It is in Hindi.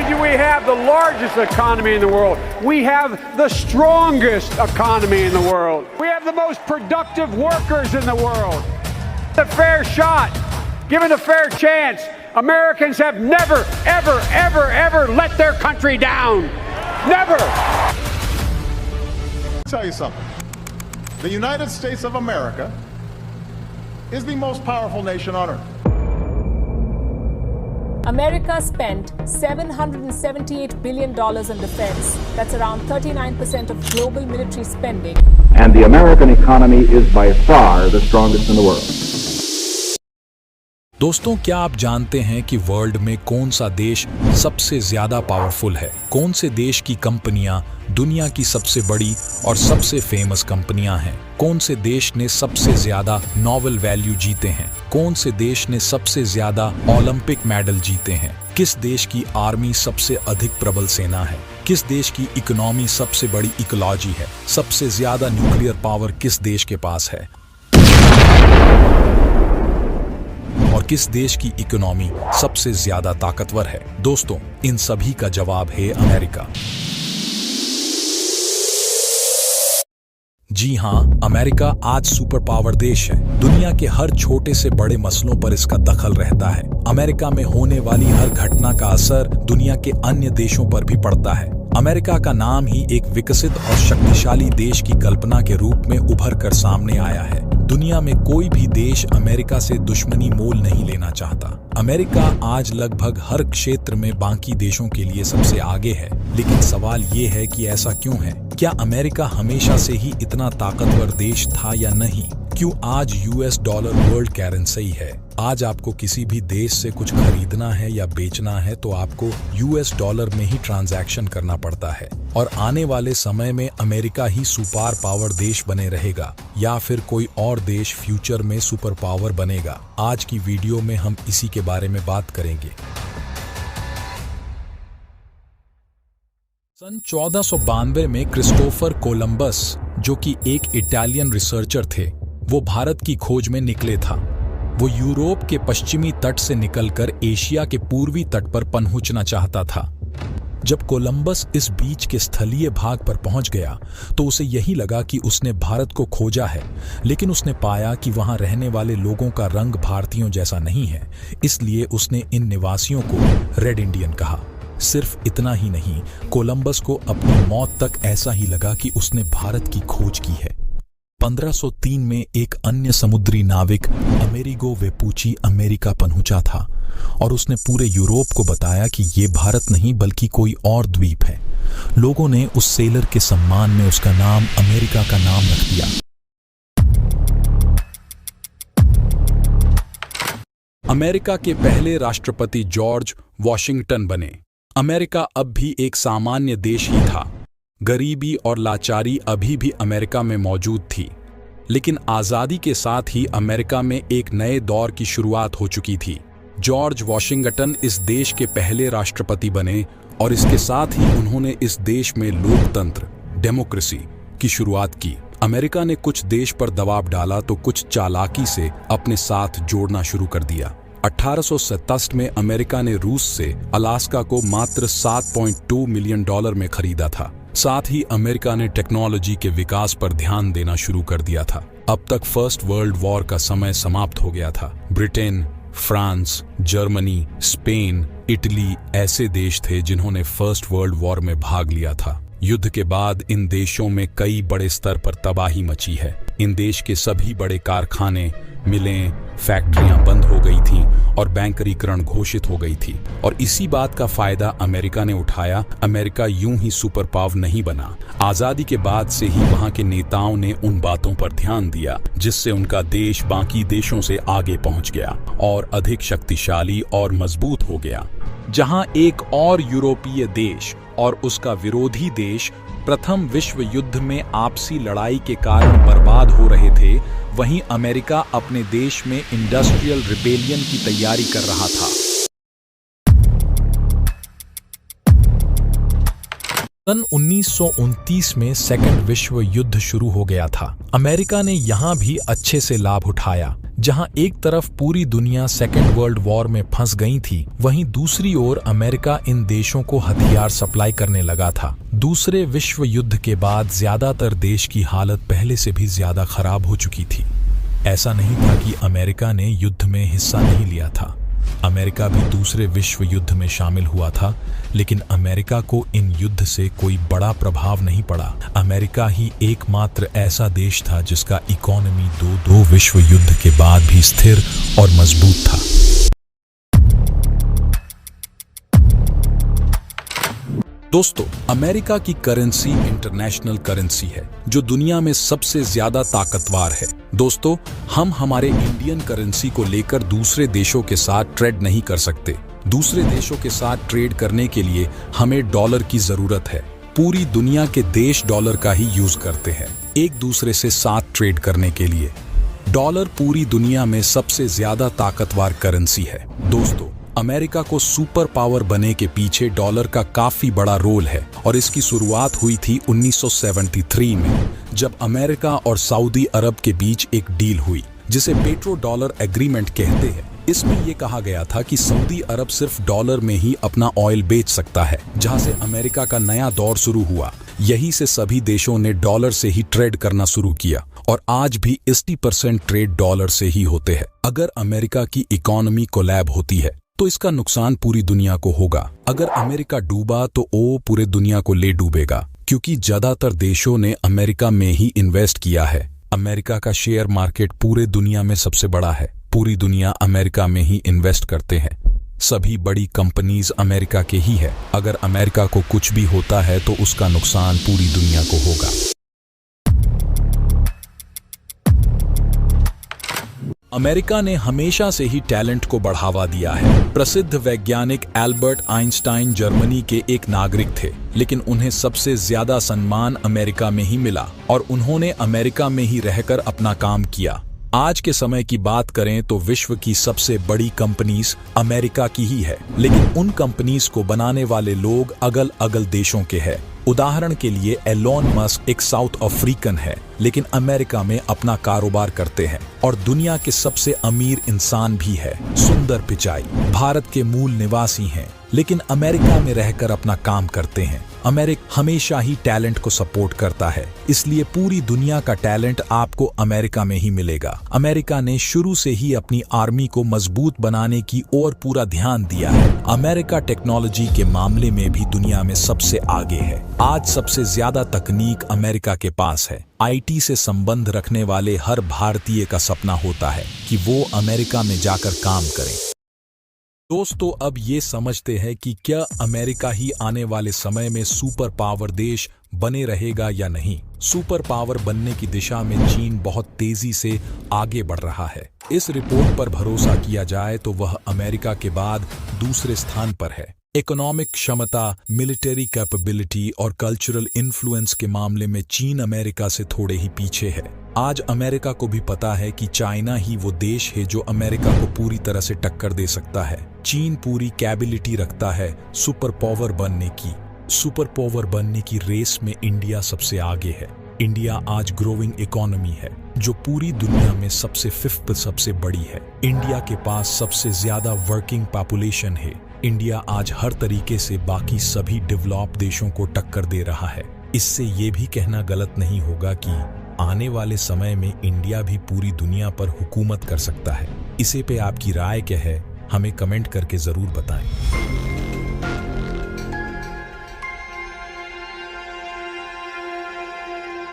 only do we have the largest economy in the world, we have the strongest economy in the world. We have the most productive workers in the world. A fair shot, given a fair chance, Americans have never, ever, ever, ever let their country down. Never. I'll tell you something. The United States of America is the most powerful nation on earth. America spent $778 billion on defense. That's around 39% of global military spending. And the American economy is by far the strongest in the world. दोस्तों, क्या आप जानते हैं कि वर्ल्ड में कौन सा देश सबसे ज्यादा पावरफुल है? कौन से देश की कंपनियां दुनिया की सबसे बड़ी और सबसे फेमस कंपनियां हैं? कौन से देश ने सबसे ज्यादा नोबेल वैल्यू जीते हैं? कौन से देश ने सबसे ज्यादा ओलंपिक मेडल जीते हैं? किस देश की आर्मी सबसे अधिक प्रबल सेना है? किस देश की इकोनॉमी सबसे बड़ी इकोलॉजी है? सबसे ज्यादा न्यूक्लियर पावर किस देश के पास है? और किस देश की इकोनॉमी सबसे ज्यादा ताकतवर है? दोस्तों, इन सभी का जवाब है अमेरिका। जी हां, अमेरिका आज सुपर पावर देश है। दुनिया के हर छोटे से बड़े मसलों पर इसका दखल रहता है। अमेरिका में होने वाली हर घटना का असर दुनिया के अन्य देशों पर भी पड़ता है। अमेरिका का नाम ही एक विकसित और शक्तिशाली देश की कल्पना के रूप में उभर कर सामने आया है। दुनिया में कोई भी देश अमेरिका से दुश्मनी मोल नहीं लेना चाहता। अमेरिका आज लगभग हर क्षेत्र में बाकी देशों के लिए सबसे आगे है। लेकिन सवाल ये है कि ऐसा क्यों है? क्या अमेरिका हमेशा से ही इतना ताकतवर देश था या नहीं? क्यों आज यूएस डॉलर वर्ल्ड करेंसी है? आज आपको किसी भी देश से कुछ खरीदना है या बेचना है तो आपको यूएस डॉलर में ही ट्रांजैक्शन करना पड़ता है। और आने वाले समय में अमेरिका ही सुपर पावर देश बने रहेगा या फिर कोई और देश फ्यूचर में सुपर पावर बनेगा? आज की वीडियो में हम इसी के बारे में बात करेंगे। सन 1492 में क्रिस्टोफर कोलंबस, जो कि एक इटालियन रिसर्चर थे, वो भारत की खोज में निकले था। वो यूरोप के पश्चिमी तट से निकलकर एशिया के पूर्वी तट पर पहुंचना चाहता था। जब कोलंबस इस बीच के स्थलीय भाग पर पहुंच गया तो उसे यही लगा कि उसने भारत को खोजा है, लेकिन उसने पाया कि वहां रहने वाले लोगों का रंग भारतीयों जैसा नहीं है। इसलिए उसने इन निवासियों को रेड इंडियन कहा। सिर्फ इतना ही नहीं, कोलंबस को अपनी मौत तक ऐसा ही लगा कि उसने भारत की खोज की है। 1503 में एक अन्य समुद्री नाविक अमेरिगो वेपुची अमेरिका पहुंचा था और उसने पूरे यूरोप को बताया कि ये भारत नहीं बल्कि कोई और द्वीप है। लोगों ने उस सेलर के सम्मान में उसका नाम अमेरिका का नाम रख दिया। अमेरिका के पहले राष्ट्रपति जॉर्ज वॉशिंगटन बने। अमेरिका अब भी एक सामान्य देश ही था। गरीबी और लाचारी अभी भी अमेरिका में मौजूद थी, लेकिन आज़ादी के साथ ही अमेरिका में एक नए दौर की शुरुआत हो चुकी थी। जॉर्ज वॉशिंगटन इस देश के पहले राष्ट्रपति बने और इसके साथ ही उन्होंने इस देश में लोकतंत्र, डेमोक्रेसी की शुरुआत की। अमेरिका ने कुछ देश पर दबाव डाला तो कुछ चालाकी से अपने साथ जोड़ना शुरू कर दिया। 1867 में अमेरिका ने रूस से अलास्का को मात्र $7.2 मिलियन में खरीदा था। साथ ही अमेरिका ने टेक्नोलॉजी के विकास पर ध्यान देना शुरू कर दिया था। अब तक फर्स्ट वर्ल्ड वॉर का समय समाप्त हो गया था। Britain, France, Germany, Spain, Italy ऐसे देश थे जिन्होंने फर्स्ट वर्ल्ड वॉर में भाग लिया था। युद्ध के बाद इन देशों में कई बड़े स्तर पर तबाही मची है। इन देश के सभी बड़े कारखाने, मिलें, फैक्ट्रियां बंद हो गई थीं और बैंकरीकरण घोषित हो गई थी। और इसी बात का फायदा अमेरिका ने उठाया। अमेरिका यूं ही सुपर पावर नहीं बना। आजादी के बाद से ही वहां के नेताओं ने उन बातों पर ध्यान दिया जिससे उनका देश बाकी देशों से आगे पहुंच गया और अधिक शक्तिशाली और मजबूत हो गया। जहां एक और यूरोपीय देश और उसका विरोधी देश प्रथम विश्व युद्ध में आपसी लड़ाई के कारण बर्बाद हो रहे थे, वहीं अमेरिका अपने देश में इंडस्ट्रियल रिबेलियन की तैयारी कर रहा था। सन 1929 में सेकंड विश्व युद्ध शुरू हो गया था। अमेरिका ने यहाँ भी अच्छे से लाभ उठाया। जहाँ एक तरफ पूरी दुनिया सेकेंड वर्ल्ड वॉर में फंस गई थी, वहीं दूसरी ओर अमेरिका इन देशों को हथियार सप्लाई करने लगा था। दूसरे विश्व युद्ध के बाद ज्यादातर देश की हालत पहले से भी ज्यादा खराब हो चुकी थी। ऐसा नहीं था कि अमेरिका ने युद्ध में हिस्सा नहीं लिया था। अमेरिका भी दूसरे विश्व युद्ध में शामिल हुआ था, लेकिन अमेरिका को इन युद्ध से कोई बड़ा प्रभाव नहीं पड़ा। अमेरिका ही एकमात्र ऐसा देश था जिसका इकोनॉमी दो विश्व युद्ध के बाद भी स्थिर और मजबूत था। दोस्तों, अमेरिका की करेंसी इंटरनेशनल करेंसी है जो दुनिया में सबसे ज्यादा ताकतवर है। दोस्तों, हम हमारे इंडियन करेंसी को लेकर दूसरे देशों के साथ ट्रेड नहीं कर सकते। दूसरे देशों के साथ ट्रेड करने के लिए हमें डॉलर की जरूरत है। पूरी दुनिया के देश डॉलर का ही यूज करते हैं एक दूसरे से साथ ट्रेड करने के लिए। डॉलर पूरी दुनिया में सबसे ज्यादा ताकतवर करेंसी है। दोस्तों, अमेरिका को सुपर पावर बनने के पीछे डॉलर का काफी बड़ा रोल है और इसकी शुरुआत हुई थी 1973 में, जब अमेरिका और सऊदी अरब के बीच एक डील हुई जिसे पेट्रो डॉलर एग्रीमेंट कहते हैं। इसमें यह कहा गया था कि सऊदी अरब सिर्फ डॉलर में ही अपना ऑयल बेच सकता है, जहां से अमेरिका का नया दौर शुरू हुआ। यही से सभी देशों ने डॉलर से ही ट्रेड करना शुरू किया और आज भी 80% ट्रेड डॉलर से ही होते हैं। अगर अमेरिका की इकोनॉमी कोलैब होती है तो इसका नुकसान पूरी दुनिया को होगा। अगर अमेरिका डूबा तो वो पूरे दुनिया को ले डूबेगा, क्योंकि ज्यादातर देशों ने अमेरिका में ही इन्वेस्ट किया है। अमेरिका का शेयर मार्केट पूरे दुनिया में सबसे बड़ा है। पूरी दुनिया अमेरिका में ही इन्वेस्ट करते हैं। सभी बड़ी कंपनीज अमेरिका के ही है। अगर अमेरिका को कुछ भी होता है तो उसका नुकसान पूरी दुनिया को होगा। अमेरिका ने हमेशा से ही टैलेंट को बढ़ावा दिया है। प्रसिद्ध वैज्ञानिक एल्बर्ट आइंस्टाइन जर्मनी के एक नागरिक थे, लेकिन उन्हें सबसे ज्यादा सम्मान अमेरिका में ही मिला और उन्होंने अमेरिका में ही रहकर अपना काम किया। आज के समय की बात करें तो विश्व की सबसे बड़ी कंपनीज अमेरिका की ही है, लेकिन उन कंपनीज को बनाने वाले लोग अगल अगल देशों के हैं। उदाहरण के लिए एलोन मस्क एक साउथ अफ्रीकन है, लेकिन अमेरिका में अपना कारोबार करते हैं और दुनिया के सबसे अमीर इंसान भी है सुंदर पिचाई भारत के मूल निवासी हैं, लेकिन अमेरिका में रहकर अपना काम करते हैं। अमेरिका हमेशा ही टैलेंट को सपोर्ट करता है, इसलिए पूरी दुनिया का टैलेंट आपको अमेरिका में ही मिलेगा। अमेरिका ने शुरू से ही अपनी आर्मी को मजबूत बनाने की ओर पूरा ध्यान दिया है। अमेरिका टेक्नोलॉजी के मामले में भी दुनिया में सबसे आगे है। आज सबसे ज्यादा तकनीक अमेरिका के पास है। आईटी से संबंध रखने वाले हर भारतीय का सपना होता है कि वो अमेरिका में जाकर काम करें। दोस्तों, अब ये समझते हैं कि क्या अमेरिका ही आने वाले समय में सुपर पावर देश बने रहेगा या नहीं। सुपर पावर बनने की दिशा में चीन बहुत तेजी से आगे बढ़ रहा है। इस रिपोर्ट पर भरोसा किया जाए तो वह अमेरिका के बाद दूसरे स्थान पर है। इकोनॉमिक क्षमता, मिलिट्री कैपेबिलिटी और कल्चरल इन्फ्लुएंस के मामले में चीन अमेरिका से थोड़े ही पीछे है। आज अमेरिका को भी पता है कि चाइना ही वो देश है जो अमेरिका को पूरी तरह से टक्कर दे सकता है। चीन पूरी कैपेबिलिटी रखता है सुपर पावर बनने की। सुपर पावर बनने की रेस में इंडिया सबसे आगे है। इंडिया आज ग्रोइंग इकोनॉमी है जो पूरी दुनिया में फिफ्थ सबसे बड़ी है। इंडिया के पास सबसे ज्यादा वर्किंग पॉपुलेशन है। इंडिया आज हर तरीके से बाकी सभी डेवलप देशों को टक्कर दे रहा है। इससे ये भी कहना गलत नहीं होगा कि आने वाले समय में इंडिया भी पूरी दुनिया पर हुकूमत कर सकता है। इसे पे आपकी राय क्या है, हमें कमेंट करके जरूर बताएं।